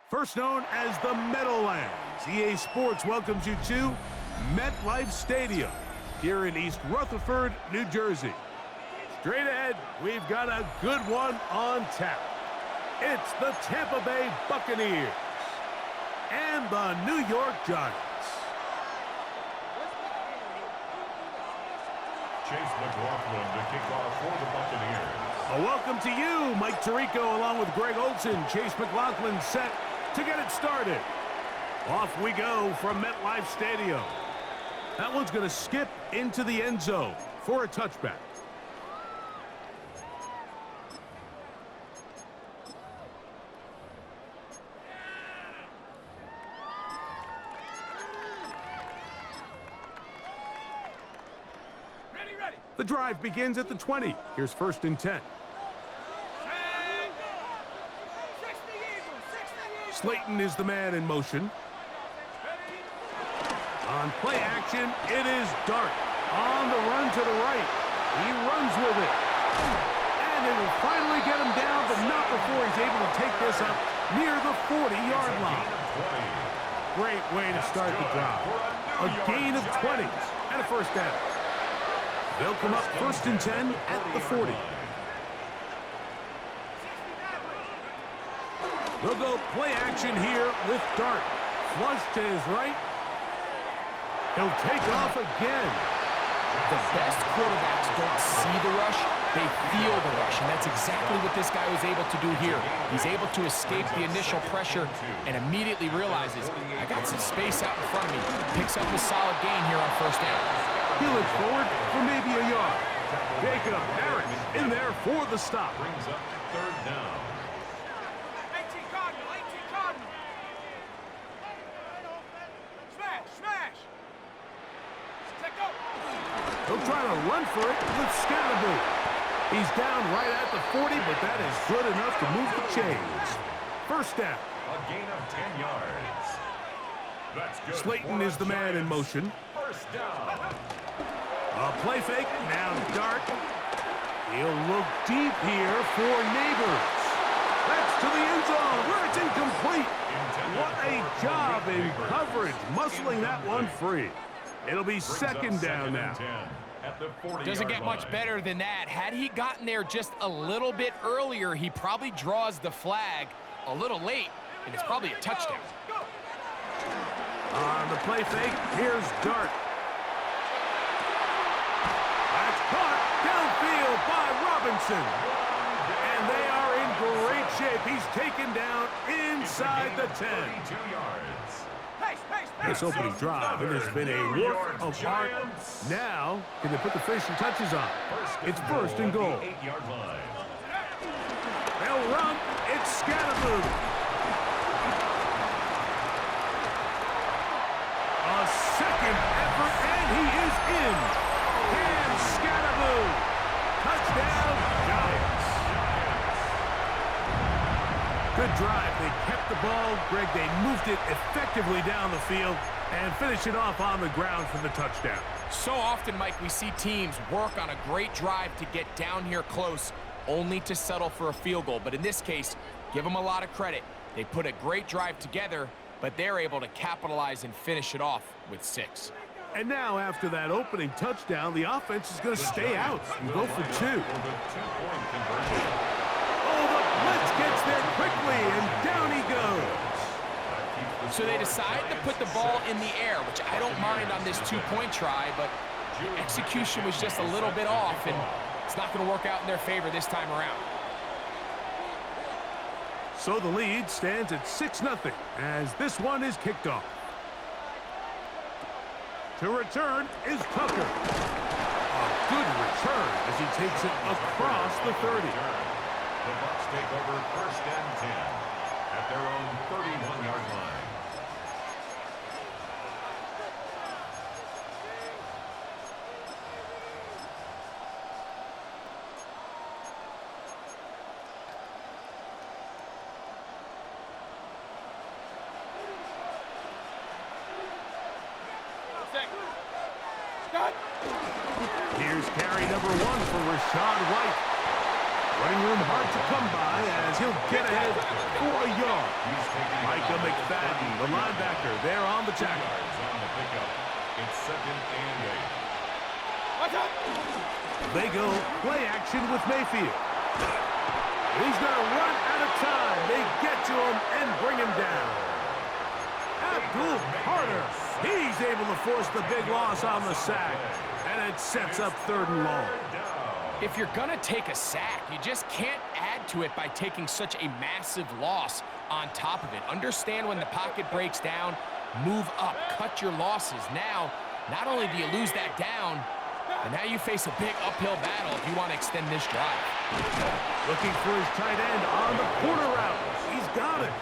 First known as the Meadowlands, EA Sports welcomes you to MetLife Stadium here in East Rutherford, New Jersey. Straight ahead, we've got a good one on tap. It's the Tampa Bay Buccaneers and the New York Giants. Chase McLaughlin to kick off for the Buccaneers. A welcome to you, Mike Tirico, along with Greg Olson. Chase McLaughlin set to get it started. Off we go from MetLife Stadium. That one's going to skip into the end zone for a touchback. The drive begins at the 20. Here's 1st and 10. Slayton is the man in motion. On play action, it is Dart. On the run to the right. He runs with it. And they will finally get him down, but not before he's able to take this up near the 40-yard line. Great way to start the drive. A gain of 20 and a 1st down. They'll come up 1st and 10 at the 40. They'll go play action here with Dart. Flush to his right. He'll take off again. The best quarterbacks don't see the rush, they feel the rush, and that's exactly what this guy was able to do here. He's able to escape the initial pressure and immediately realizes, I got some space out in front of me. Picks up a solid gain here on 1st down. He looks forward for maybe a yard. Jacob Harris in there for the stop. Brings up 3rd down. He'll try to run for it with Scatterboo. He's down right at the 40, but that is good enough to move the chains. 1st down. A gain of 10 yards. That's good. Slayton is the man in motion. 1st down. A play fake, now Dart. He'll look deep here for Neighbors. That's to the end zone where it's incomplete. What a job in coverage, muscling that one free. It'll be 2nd down now. Doesn't get much better than that. Had he gotten there just a little bit earlier, he probably draws the flag a little late, and it's probably a touchdown. On the play fake, here's Dart. That's caught downfield by Robinson. And they are in great shape. He's taken down inside the 10. This opening drive, it has been a work of art. Now, can they put the finishing touches on? It's 1st and goal. run. It's Scatterboo. A second effort, and he is in. Cam Scatterboo. Touchdown, Giants. Good drive. They kept the ball. Greg, they moved it effectively down the field and finished it off on the ground for the touchdown. So often, Mike, we see teams work on a great drive to get down here close, only to settle for a field goal. But in this case, give them a lot of credit. They put a great drive together, but they're able to capitalize and finish it off with 6. And now, after that opening touchdown, the offense is going to stay out and go for 2. Oh, the blitz gets there quickly, and down he goes. So they decide to put the ball in the air, which I don't mind on this 2-point try, but execution was just a little bit off, and it's not going to work out in their favor this time around. So the lead stands at 6-0 as this one is kicked off. To return is Tucker. A good return as he takes it across the 30. The Bucs take over 1st and 10 at their own 31-yard line. Here's carry number 1 for Rashad White. Running room hard to come by as he'll get ahead for a yard. Micah McFadden, the linebacker, there on the tackle. It's 2nd and 8. They go play action with Mayfield. He's going to run out of time. They get to him and bring him down. Abdul Carter. He's able to force the big loss on the sack. And it sets up 3rd and long. If you're going to take a sack, you just can't add to it by taking such a massive loss on top of it. Understand when the pocket breaks down, move up, cut your losses. Now, not only do you lose that down, but now you face a big uphill battle if you want to extend this drive. Looking for his tight end on the corner route. He's got it.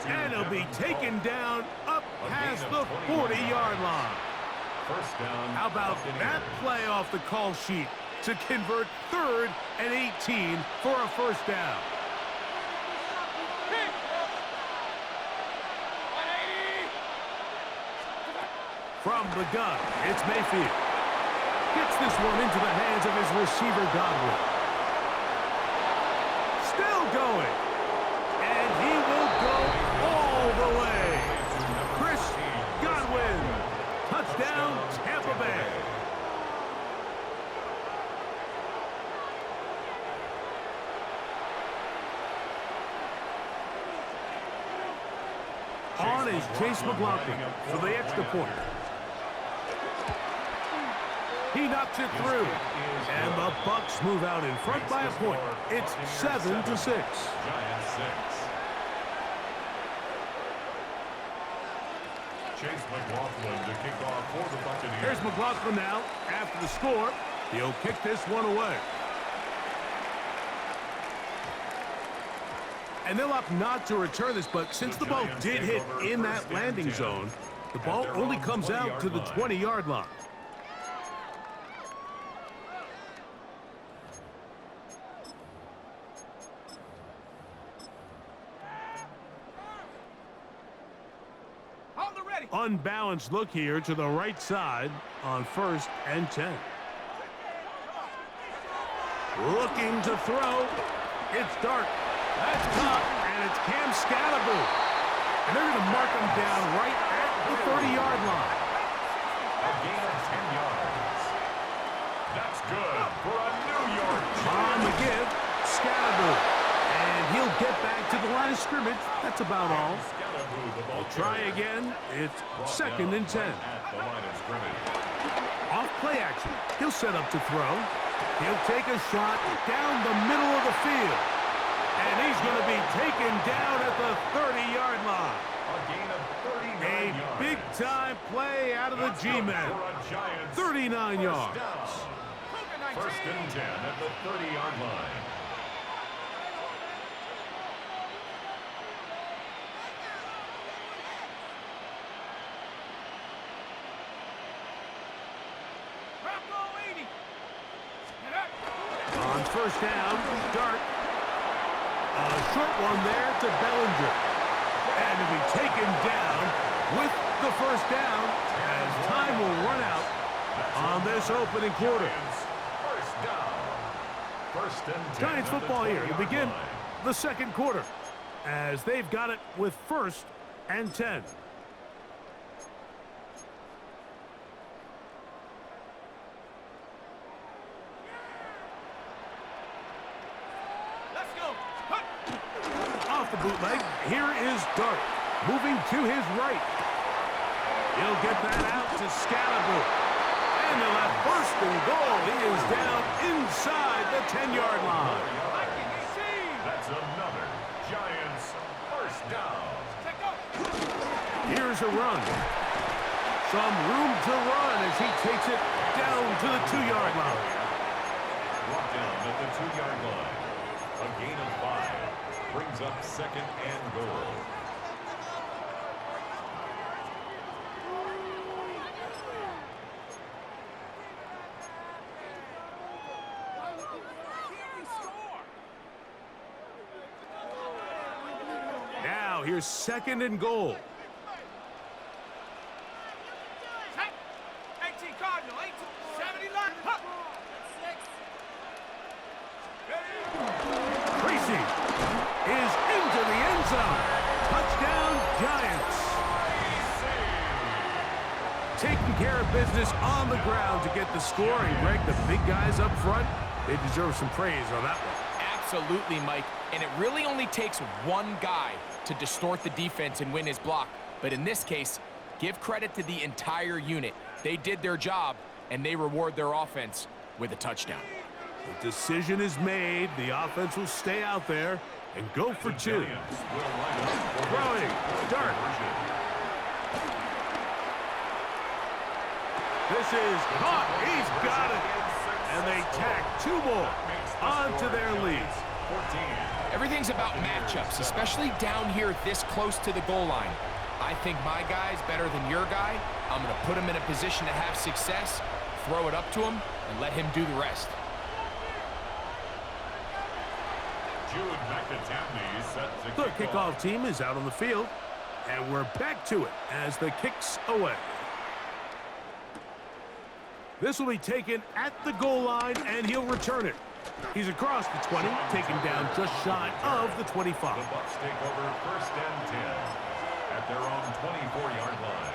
And he'll be taken down up past the 40-yard line. How about that play off the call sheet to convert 3rd and 18 for a 1st down? From the gun, it's Mayfield. Gets this one into the hands of his receiver, Godwin. Still going. And he will go all the way. Chris Godwin. Touchdown, Tampa Bay. On is Chase McLaughlin for the extra point. He knocks it through. And the Bucs move out in front by a point. It's 7-6. Giants 6. Chase McLaughlin to kick off for the Buccaneers. Here's McLaughlin now. After the score, he'll kick this one away. And they'll opt not to return this, but since the ball did hit in that landing zone, the ball only comes out to the 20-yard line. Unbalanced look here to the right side on 1st and 10. Looking to throw. It's Dart. That's caught, and it's Cam Scatterboo. And they're going to mark him down right at the 30-yard line. A gain of 10 yards. That's good for a New York. On the give, Scatterboo. And he'll get back to the line of scrimmage. That's about all. We'll try again. It's 2nd and 10. Off play action. He'll set up to throw. He'll take a shot down the middle of the field. And he's going to be taken down at the 30-yard line. A big-time play out of the G-Men. 39 yards. 1st and 10 at the 30-yard line. On first down, Dart. A short one there to Bellinger. And to be taken down with the first down as time will run out on this opening quarter. First down. First and 10. Giants football here to begin the second quarter as they've got it with first and 10. Off the bootleg, here is Dart, moving to his right. He'll get that out to Scalaboo. And they'll have first and goal. He is down inside the 10-yard line. That's another Giants first down. Here's a run. Some room to run as he takes it down to the 2-yard line. Brought down at the 2-yard line. A gain of 5 brings up second and goal. Now here's second and goal. Tracy is into the end zone. Touchdown, Giants. Taking care of business on the ground to get the score. And Greg, the big guys up front, they deserve some praise on that one. Absolutely, Mike. And it really only takes one guy to distort the defense and win his block. But in this case, give credit to the entire unit. They did their job, and they reward their offense with a touchdown. The decision is made. The offense will stay out there and go for two. Throwing. Dart. This is caught. He's got it. And they tack 2 more onto their lead. Everything's about matchups, especially down here this close to the goal line. I think my guy's better than your guy. I'm going to put him in a position to have success, throw it up to him, and let him do the rest. The kickoff team is out on the field, and we're back to it as the kick's away. This will be taken at the goal line, and he'll return it. He's across the 20, taken down just shy of the 25. The Bucs take over first and 10 at their own 24-yard line.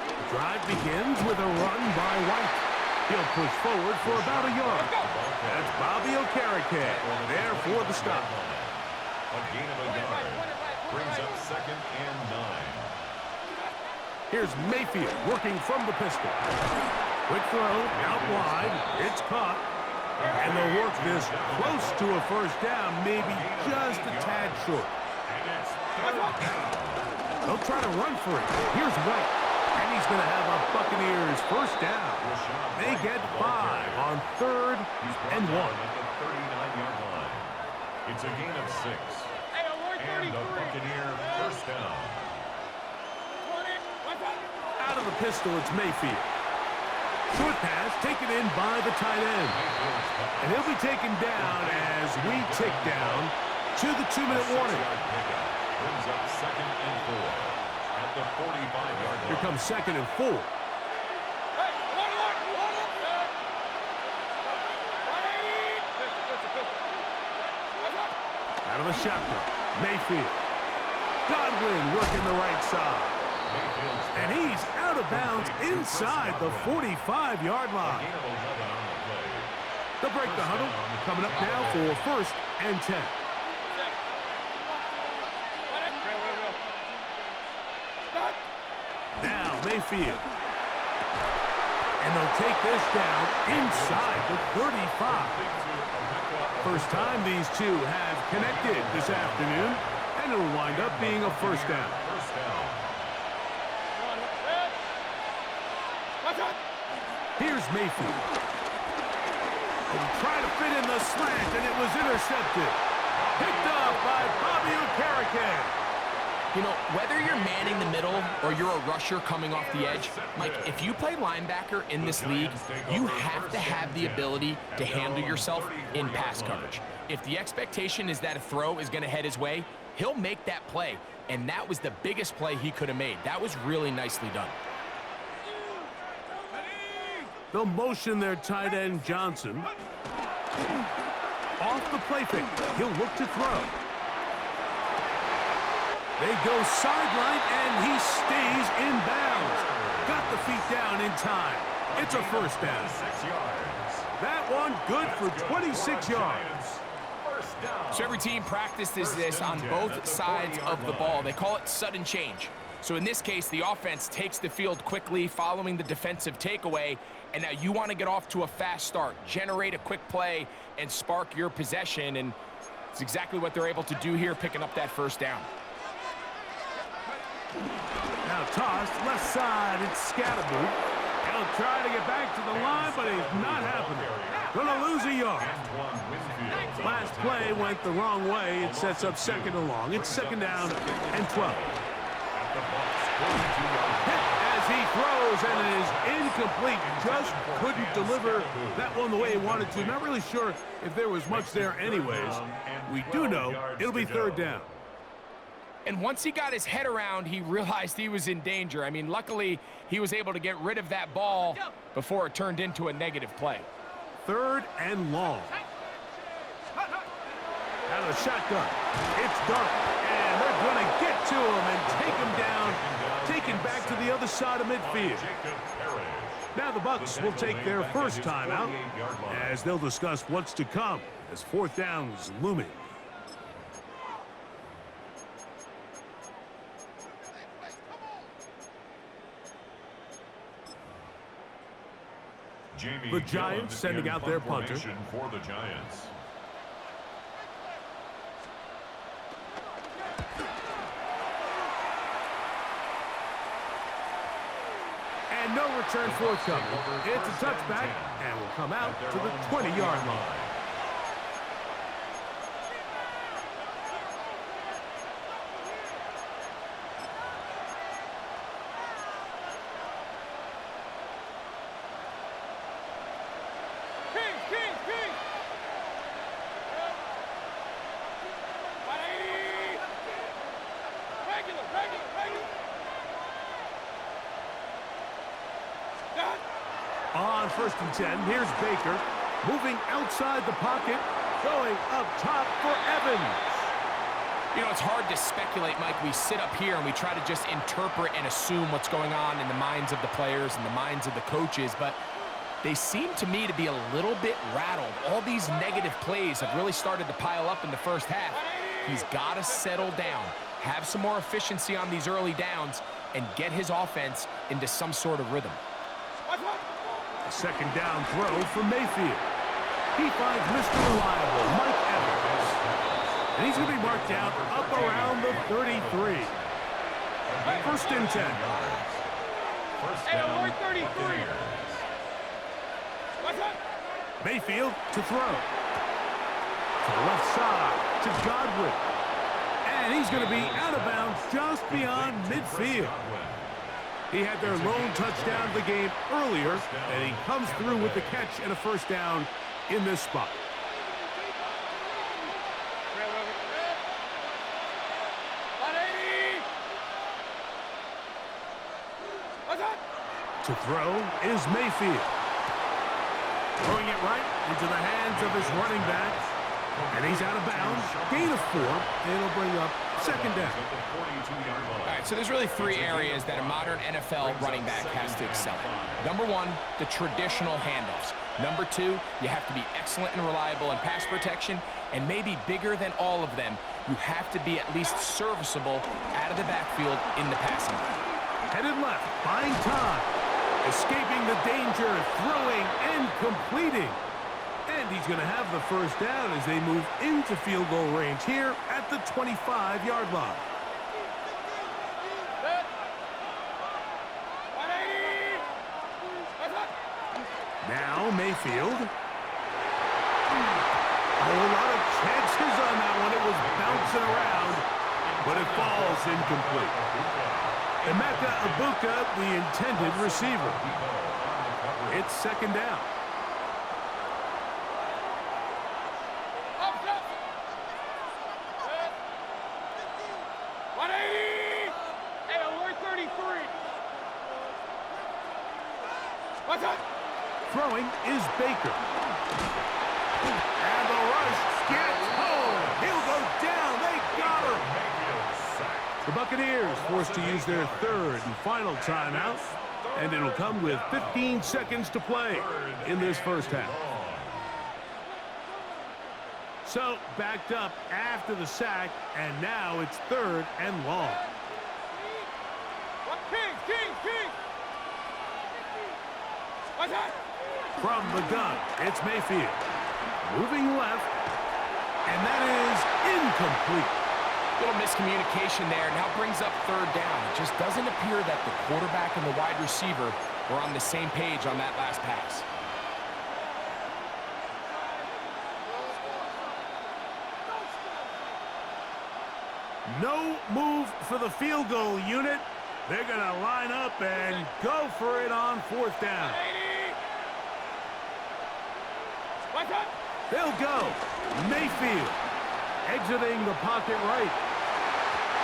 The drive begins with a run by White. He'll push forward for about a yard. That's Bobby Okereke there for the stop. A gain of a yard brings up second and 9. Here's Mayfield working from the pistol. Quick throw out wide. It's caught. And they'll work this close to a first down, maybe just a tad short. They'll try to run for it. Here's White. And he's going to have a Buccaneers first down. They get 5 on third and 1. At the 39-yard line. It's a gain of 6. And a Buccaneer first down. Out of the pistol, it's Mayfield. Short pass taken in by the tight end. And he'll be taken down as we tick down to the 2-minute warning. Brings up second and 4 at the 45-yard line. Here comes second and 4. Out of the shotgun, Mayfield. Godwin working the right side. And he's out of bounds inside the 45-yard line. They'll break the huddle. Coming up now for first and 10. Now Mayfield. And they'll take this down inside the 35. First time these two have connected this afternoon, and it'll wind up being a first down. Here's Mayfield. And try to fit in the slant, and it was intercepted. Picked off by Bobby Okereke. You know, whether you're manning the middle or you're a rusher coming off the edge, Mike, if you play linebacker in this league, you have to have the ability to handle yourself in pass coverage. If the expectation is that a throw is going to head his way, he'll make that play, and that was the biggest play he could have made. That was really nicely done. They'll motion their tight end, Johnson. Off the play fake. He'll look to throw. They go sideline, and he stays in bounds. Got the feet down in time. It's a first down. That one good for 26 yards. So every team practices this on both sides of the ball. They call it sudden change. So in this case, the offense takes the field quickly following the defensive takeaway, and now you want to get off to a fast start, generate a quick play, and spark your possession, and it's exactly what they're able to do here, picking up that first down. Now tossed, left side, it's Scatterboot. He'll try to get back to the line, but it's not happening. Gonna lose a yard. Last play went the wrong way. It sets up second and long. It's second down and 12. Hit as he throws, and it is incomplete. Just couldn't deliver that one the way he wanted to. Not really sure if there was much there anyways. We do know it'll be third down. And once he got his head around, he realized he was in danger. I mean, luckily, he was able to get rid of that ball before it turned into a negative play. Third and long. Out of the shotgun. It's Dark, and they're going to get to him and take him down, taken back to the other side of midfield. Now the Bucs will take their first timeout as they'll discuss what's to come as fourth down's looming. The Giants sending out their punter. For the Giants. And no return forthcoming. It's a touchback and will come out to the 20-yard line. On first and 10, here's Baker, moving outside the pocket, going up top for Evans. You know, it's hard to speculate, Mike. We sit up here and we try to just interpret and assume what's going on in the minds of the players and the minds of the coaches, but they seem to me to be a little bit rattled. All these negative plays have really started to pile up in the first half. He's got to settle down, have some more efficiency on these early downs, and get his offense into some sort of rhythm. A second down throw for Mayfield. He finds Mr. Reliable, Mike Evans. And he's going to be marked down up around the 33. First and 10. Hey, 33. Mayfield to throw. To the left side, to Godwin. And he's going to be out of bounds just beyond midfield. He had their lone touchdown of the game earlier, and he comes through with the catch and a first down in this spot. To throw is Mayfield. Throwing it right into the hands of his running back. And he's out of bounds. Gain of 4. And it'll bring up second down. All right, so there's really three areas that a modern NFL running back has to excel in. Number one, the traditional handoffs. Number two, you have to be excellent and reliable in pass protection. And maybe bigger than all of them, you have to be at least serviceable out of the backfield in the passing game. Headed left, buying time. Escaping the danger, throwing and completing. And he's going to have the first down as they move into field goal range here at the 25-yard line. Now Mayfield. A lot of chances on that one. It was it around, but it falls incomplete. Emeka Ibuka, the intended receiver. It's second down. Throwing is Baker. And the rush gets home. He'll go down. They got him. The Buccaneers forced to use their third and final timeout, and it'll come with 15 seconds to play in this first half. So, backed up after the sack, and now it's third and long. From the gun, it's Mayfield. Moving left, and that is incomplete. Little miscommunication there, now brings up third down. It just doesn't appear that the quarterback and the wide receiver were on the same page on that last pass. No move for the field goal unit. They're going to line up and go for it on fourth down. They'll go. Mayfield exiting the pocket right.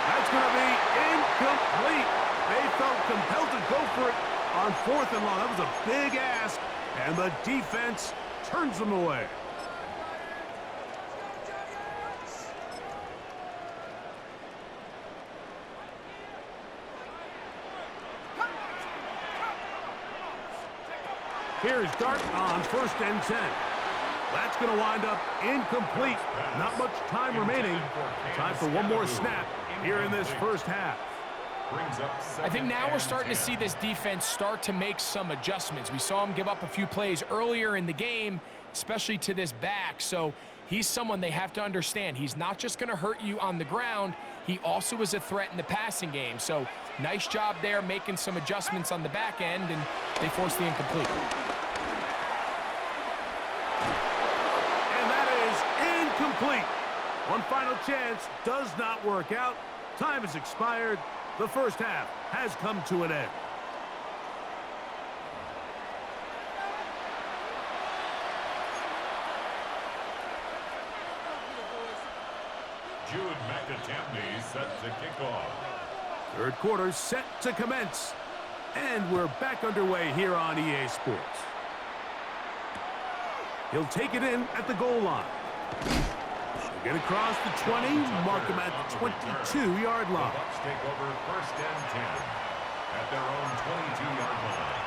That's going to be incomplete. They felt compelled to go for it on fourth and long. That was a big ask, and the defense turns them away. Here's Dart on first and 10. That's going to wind up incomplete. Not much time remaining. Time for one more snap here in this first half. I think now we're starting to see this defense start to make some adjustments. We saw him give up a few plays earlier in the game, especially to this back. So he's someone they have to understand. He's not just going to hurt you on the ground. He also is a threat in the passing game. So nice job there making some adjustments on the back end, and they forced the incomplete. Complete. One final chance does not work out. Time has expired. The first half has come to an end. Jude McAtamney set to kick off. Third quarter set to commence. And we're back underway here on EA Sports. He'll take it in at the goal line. Get across the 20, mark him at the 22-yard line. The Bucs take over first and 10 at their own 22-yard line.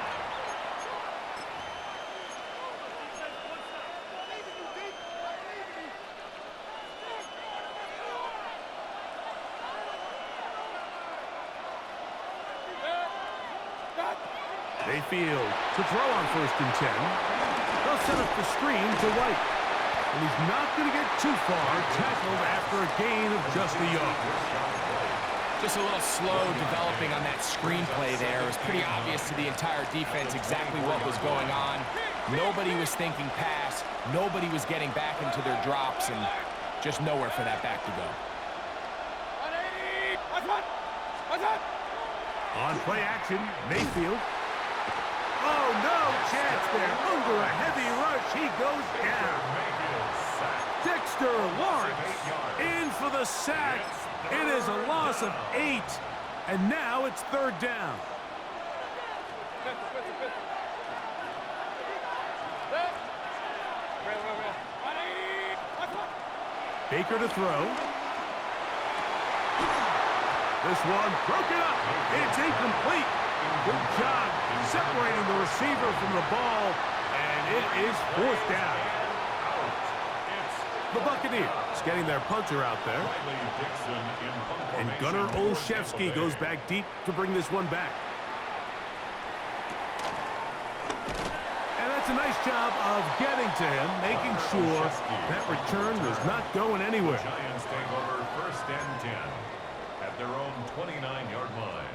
Mayfield to throw on first and 10. They'll set up the screen to White. And he's not going to get too far, tackled after a gain of just a yard. Just a little slow developing on that screenplay there. It was pretty obvious to the entire defense exactly what was going on. Nobody was thinking pass. Nobody was getting back into their drops, and just nowhere for that back to go. On play action, Mayfield. Oh, no chance there. Under a heavy rush, he goes down. Dexter Lawrence in for the sack. It is a loss of 8, and now it's third down. Baker to throw. This one broken up. It's incomplete. Good job separating the receiver from the ball, and it is fourth down. The Buccaneers getting their punter out there. And Gunnar Olszewski goes back deep to bring this one back. And that's a nice job of getting to him, making sure that return was not going anywhere. Giants take over first and 10 at their own 29-yard line.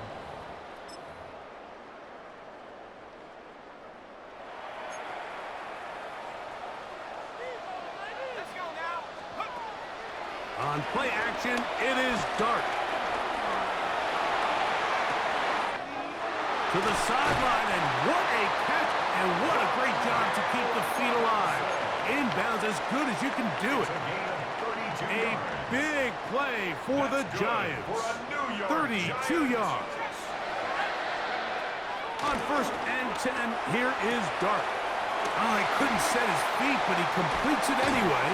On play action, it is Dart. To the sideline, and what a catch, and what a great job to keep the feet alive. Inbounds as good as you can do it. A big play for the Giants. 32 yards. On 1st and 10, here is Dart. Oh, he couldn't set his feet, but he completes it anyway.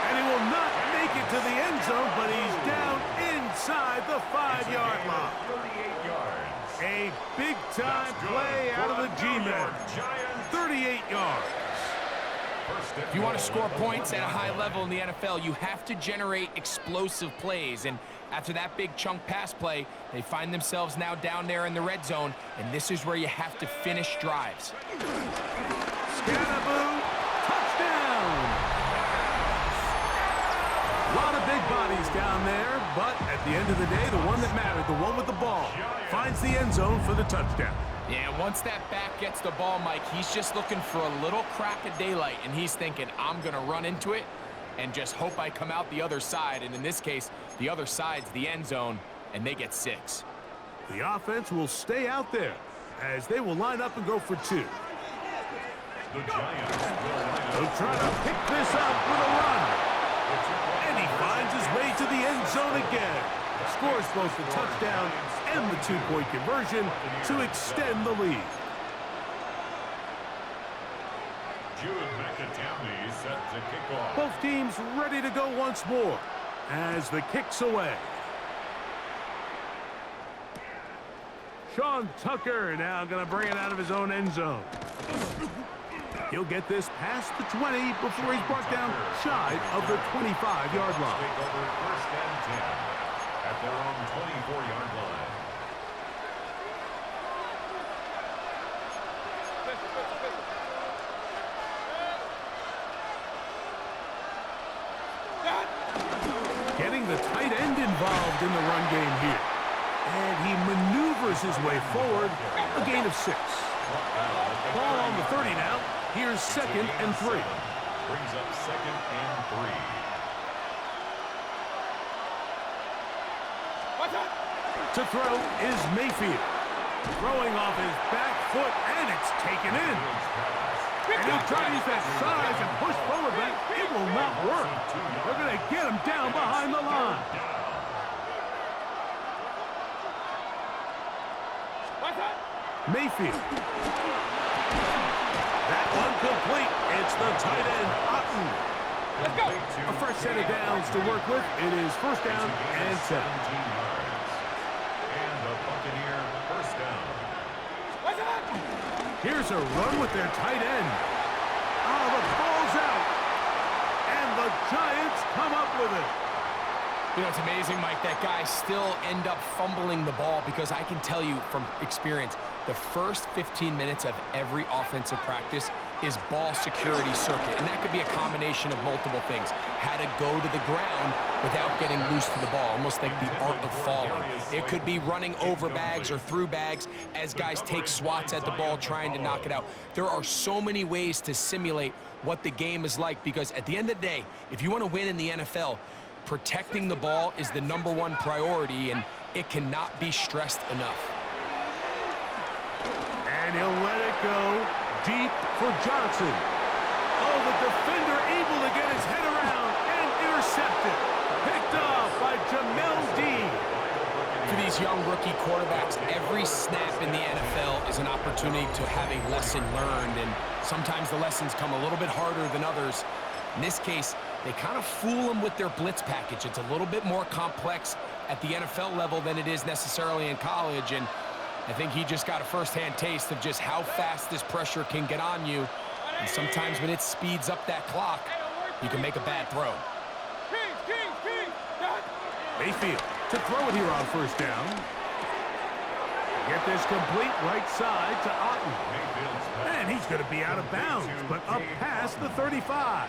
And he will not make it to the end zone, but he's down inside the 5-yard line. 38 yards. A big-time play out of the G-men. 38 yards. If you want to score points at a high level in the NFL, you have to generate explosive plays. And after that big chunk pass play, they find themselves now down there in the red zone, and this is where you have to finish drives. Scannaboo, touchdown! A lot of big bodies down there, but at the end of the day, the one that mattered, the one with the ball, finds the end zone for the touchdown. Yeah, once that back gets the ball, Mike, he's just looking for a little crack of daylight, and he's thinking, I'm going to run into it and just hope I come out the other side. And in this case, the other side's the end zone, and they get 6. The offense will stay out there as they will line up and go for 2. The Giants They'll try to pick this up with a run. And he finds his way to the end zone again. Scores both the touchdown and the 2-point conversion to extend the lead. set to kick off. Both teams ready to go once more as the kick's away. Sean Tucker now going to bring it out of his own end zone. He'll get this past the 20 before he's brought down shy of the 25-yard line. Take over 1st and 10 at their own 24-yard line. Getting the tight end involved in the run game here. And he maneuvers his way forward, a gain of 6. Ball on the 30 now. Here's 2nd and 3. Brings up 2nd and 3. To throw is Mayfield. Throwing off his back foot, and it's taken in. And he'll try to use that size and push forward, but it will not work. They're going to get him down behind the line. Mayfield. That one complete. It's the tight end, Otten. Let's go. A fresh set of downs to work with. It is 1st down and 10. And the Buccaneer 1st down. Here's a run with their tight end. Oh, the ball's out. And the Giants come up with it. You know, it's amazing, Mike, that guys still end up fumbling the ball because I can tell you from experience, the first 15 minutes of every offensive practice is ball security circuit. And that could be a combination of multiple things. How to go to the ground without getting loose to the ball, almost like the art of falling. It could be running over bags or through bags as guys take swats at the ball trying to knock it out. There are so many ways to simulate what the game is like because at the end of the day, if you want to win in the NFL, protecting the ball is the #1 priority, and it cannot be stressed enough. And he'll let it go deep for Johnson. Oh, the defender able to get his head around and intercepted. Picked off by Jamel Dean. For these young rookie quarterbacks, every snap in the NFL is an opportunity to have a lesson learned, and sometimes the lessons come a little bit harder than others. In this case, they kind of fool them with their blitz package. It's a little bit more complex at the NFL level than it is necessarily in college, and I think he just got a first-hand taste of just how fast this pressure can get on you. And sometimes when it speeds up that clock, you can make a bad throw. Mayfield to throw it here on 1st down. Get this complete right side to Otten. And he's going to be out of bounds, but up past the 35.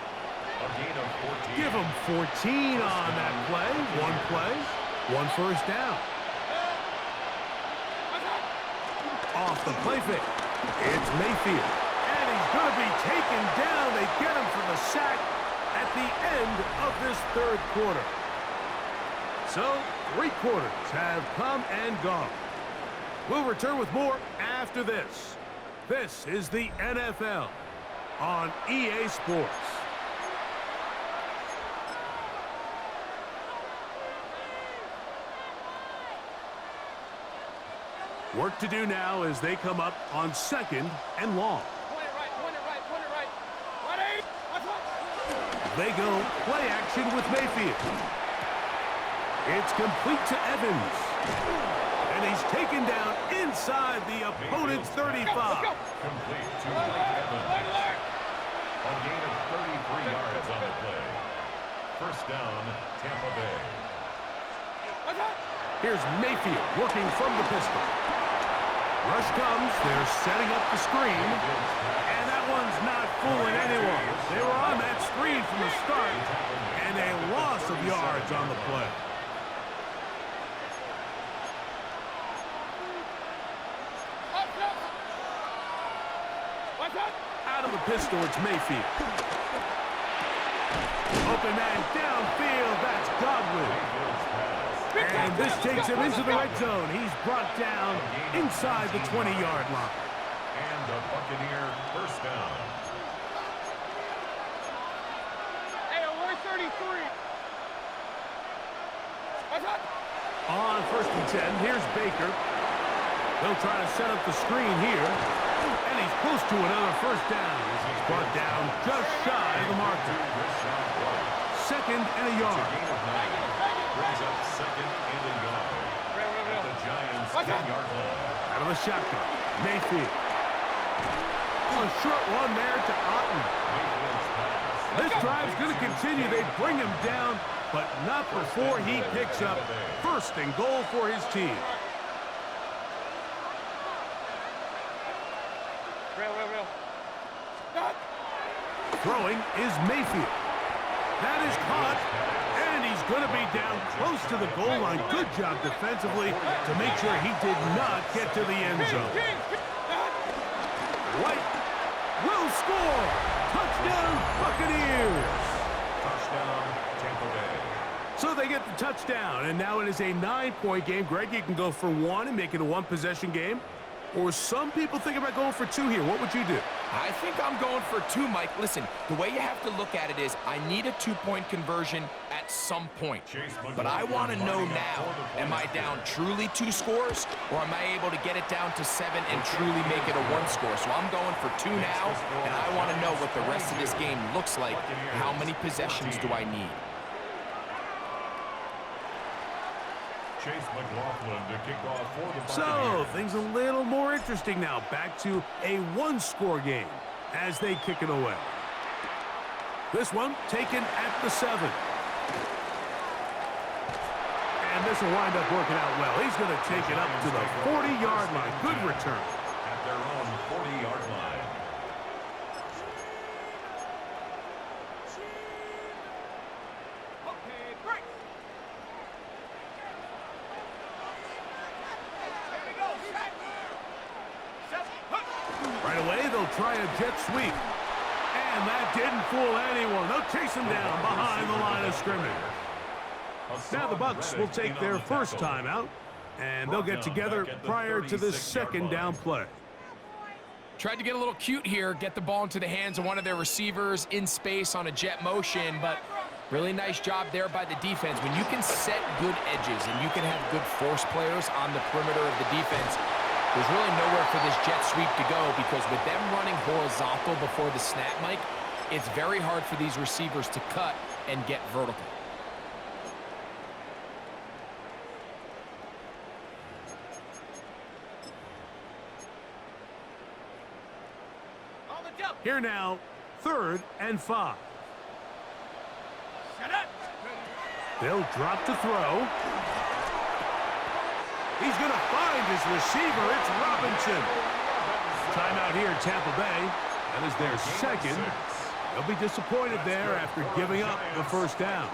Give him 14 on that play. One play, 1 1st down. Off the play fake. It's Mayfield. And he's going to be taken down. They get him for the sack at the end of this 3rd quarter. So, 3 quarters have come and gone. We'll return with more after this. This is the NFL on EA Sports. Work to do now as they come up on 2nd and long. They go play action with Mayfield. It's complete to Evans. And he's taken down inside the opponent's 35. Complete to Evans. A gain of 33 yards on the play. First down, Tampa Bay. Here's Mayfield working from the pistol. Rush comes. They're setting up the screen. And that one's not fooling anyone. They were on that screen from the start. And a loss of yards on the play. Out of the pistol, it's Mayfield. Open man downfield. That's Godwin. And this takes him into the red zone. He's brought down inside the 20-yard line. And the Buccaneer first down. Hey, we're 33. On 1st and 10, here's Baker. They'll try to set up the screen here. And he's close to another first down as he's brought down just shy of the marker. 2nd and a yard. Brings up 2nd and a yard. At the Giants' 10-yard line. Out of the shotgun, Mayfield. A short one there to Otten. This drive's going to continue. They bring him down, but not before he picks up 1st and goal for his team. Throwing is Mayfield. That is caught, and he's going to be down close to the goal line. Good job defensively to make sure he did not get to the end zone. White will score. Touchdown, Buccaneers. Touchdown, Tampa Bay. So they get the touchdown, and now it is a 9-point game. Greg, you can go for 1 and make it a 1-possession game. Or some people think about going for 2 here. What would you do? I think I'm going for 2, Mike. Listen, the way you have to look at it is I need a 2-point conversion at some point. But I want to know now, am I down truly 2 scores, or am I able to get it down to 7 and truly make it a 1 score? So I'm going for 2 now, and I want to know what the rest of this game looks like. How many possessions do I need? Chase McLaughlin to kick off for the So, Buccaneers. things a little more interesting now. Back to a 1-score game as they kick it away. This one taken at the 7. And this will wind up working out well. He's going to take it up to the 40-yard line. Good return. At their own 40-yard line. Right away, they'll try a jet sweep. And that didn't fool anyone. They'll chase him down behind the line of scrimmage. Now the Bucs will take their first timeout, and they'll get together prior to this 2nd down play. Tried to get a little cute here, get the ball into the hands of one of their receivers in space on a jet motion, but really nice job there by the defense. When you can set good edges and you can have good force players on the perimeter of the defense, there's really nowhere for this jet sweep to go, because with them running horizontal before the snap, Mike, it's very hard for these receivers to cut and get vertical. Here now, 3rd and 5. They'll drop to throw. He's going to find his receiver. It's Robinson. Timeout here in Tampa Bay. That is their 2nd. They'll be disappointed there after giving up the 1st down.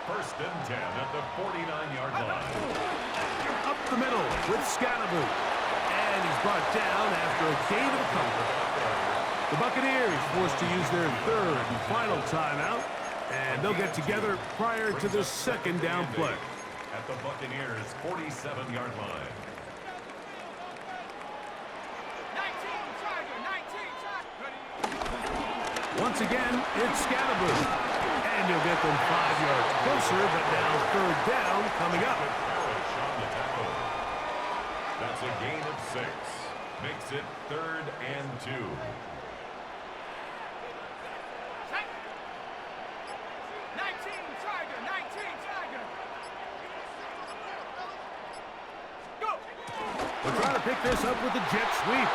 First and 10 at the 49-yard line. Up the middle with Scalaboo. And he's brought down after a gain of a couple. The Buccaneers forced to use their 3rd and final timeout And they'll get together prior to the second down play. At the Buccaneers' 47-yard line. 19, Once again, it's Scatterboo. And you'll get them 5 yards closer, but now third down coming up. That's a gain of 6. Makes it 3rd and 2. We're trying to pick this up with the jet sweep.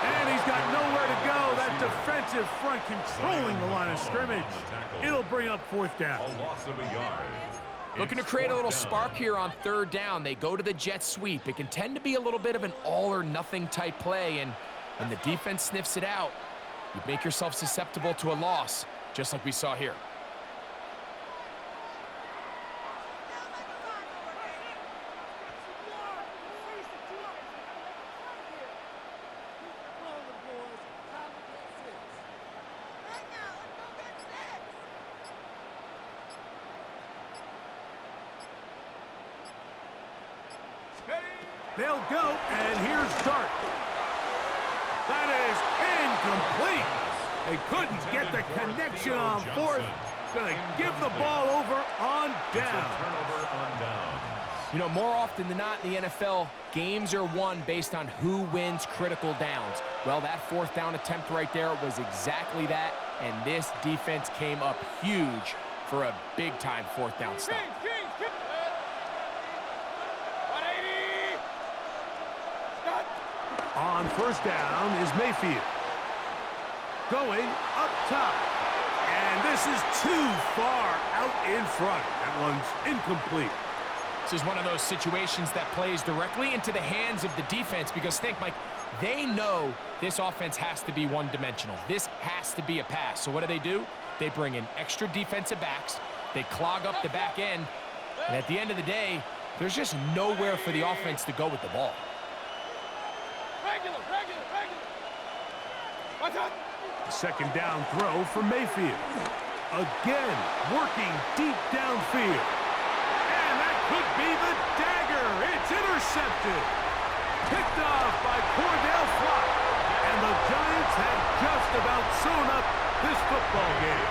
And he's got nowhere to go. That defensive front controlling the line of scrimmage. It'll bring up 4th down. A loss of a yard. Looking to create a little spark here on 3rd down. They go to the jet sweep. It can tend to be a little bit of an all-or-nothing type play, and when the defense sniffs it out, you make yourself susceptible to a loss, just like we saw here. They'll go, and here's Dart. That is incomplete. They couldn't get the connection on 4th. Going to give the ball over on down. Turnover on down. You know, more often than not in the NFL, games are won based on who wins critical downs. Well, that 4th down attempt right there was exactly that, and this defense came up huge for a big-time 4th down stop. On 1st down is Mayfield. Going up top. And this is too far out in front. That one's incomplete. This is one of those situations that plays directly into the hands of the defense because think, Mike, they know this offense has to be one-dimensional. This has to be a pass. So what do? They bring in extra defensive backs. They clog up the back end. And at the end of the day, there's just nowhere for the offense to go with the ball. Second down throw for Mayfield. Again, working deep downfield. And that could be the dagger. It's intercepted. Picked off by Cordell Flott. And the Giants have just about sewn up this football game.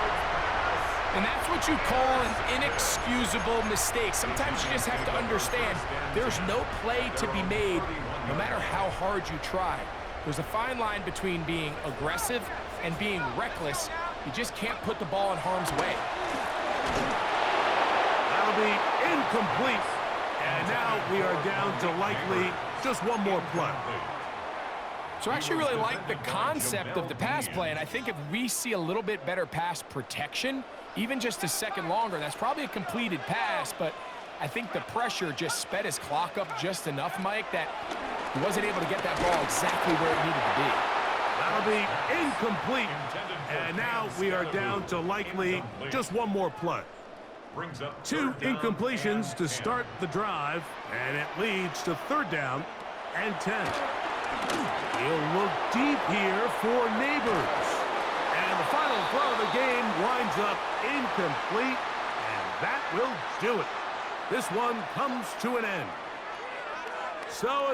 And that's what you call an inexcusable mistake. Sometimes you just have to understand there's no play to be made no matter how hard you try. There's a fine line between being aggressive and being reckless. You just can't put the ball in harm's way. That'll be incomplete. And now we are down to likely just one more play. So I actually really like the concept of the pass play, and I think if we see a little bit better pass protection, even just a second longer, that's probably a completed pass, but I think the pressure just sped his clock up just enough, Mike, that he wasn't able to get that ball exactly where it needed to be. That'll be incomplete. And now we are down to likely just one more play. 2 incompletions to start the drive, and it leads to 3rd down and 10. He'll look deep here for Neighbors. And the final throw of the game winds up incomplete, and that will do it. This one comes to an end. So